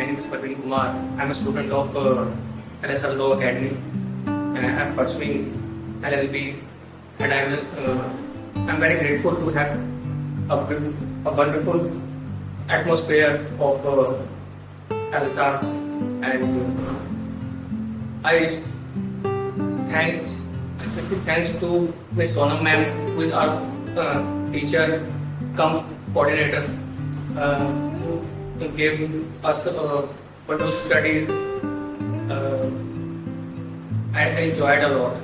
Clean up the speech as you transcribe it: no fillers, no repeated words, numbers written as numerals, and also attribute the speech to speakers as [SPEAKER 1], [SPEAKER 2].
[SPEAKER 1] My name is Parveen Kumar. I'm a student of LSR Law Academy. I'm pursuing LLB, and I'm very grateful to have a wonderful atmosphere of LSR, and I thanks to Ms. Sonam ma'am, who is our teacher, come coordinator, who gave us for those studies. I enjoyed a lot.